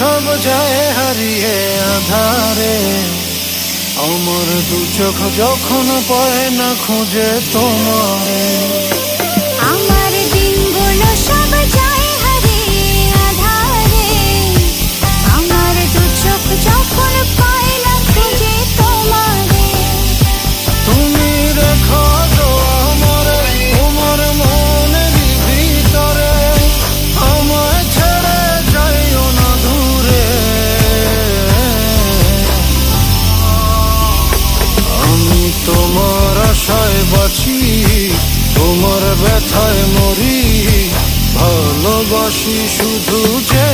সব যায় হারিয়ে আধারে। আমার দু চোখ যখন পায় না খুঁজে তোমারে। আমার দিনগুলো সব যায় হারিয়ে আঁধারে। আমার দু চোখ যখন পায় না খুঁজে তোমারে। তুমি রেখো তো আমারে তোমার মনের ভিতরে, আমায় ছেড়ে যাইও না দূরে। আমি তোমার আশায় বাঁচি, তোমার ব্যথায় মরি, ভালোবাসি শুধু যে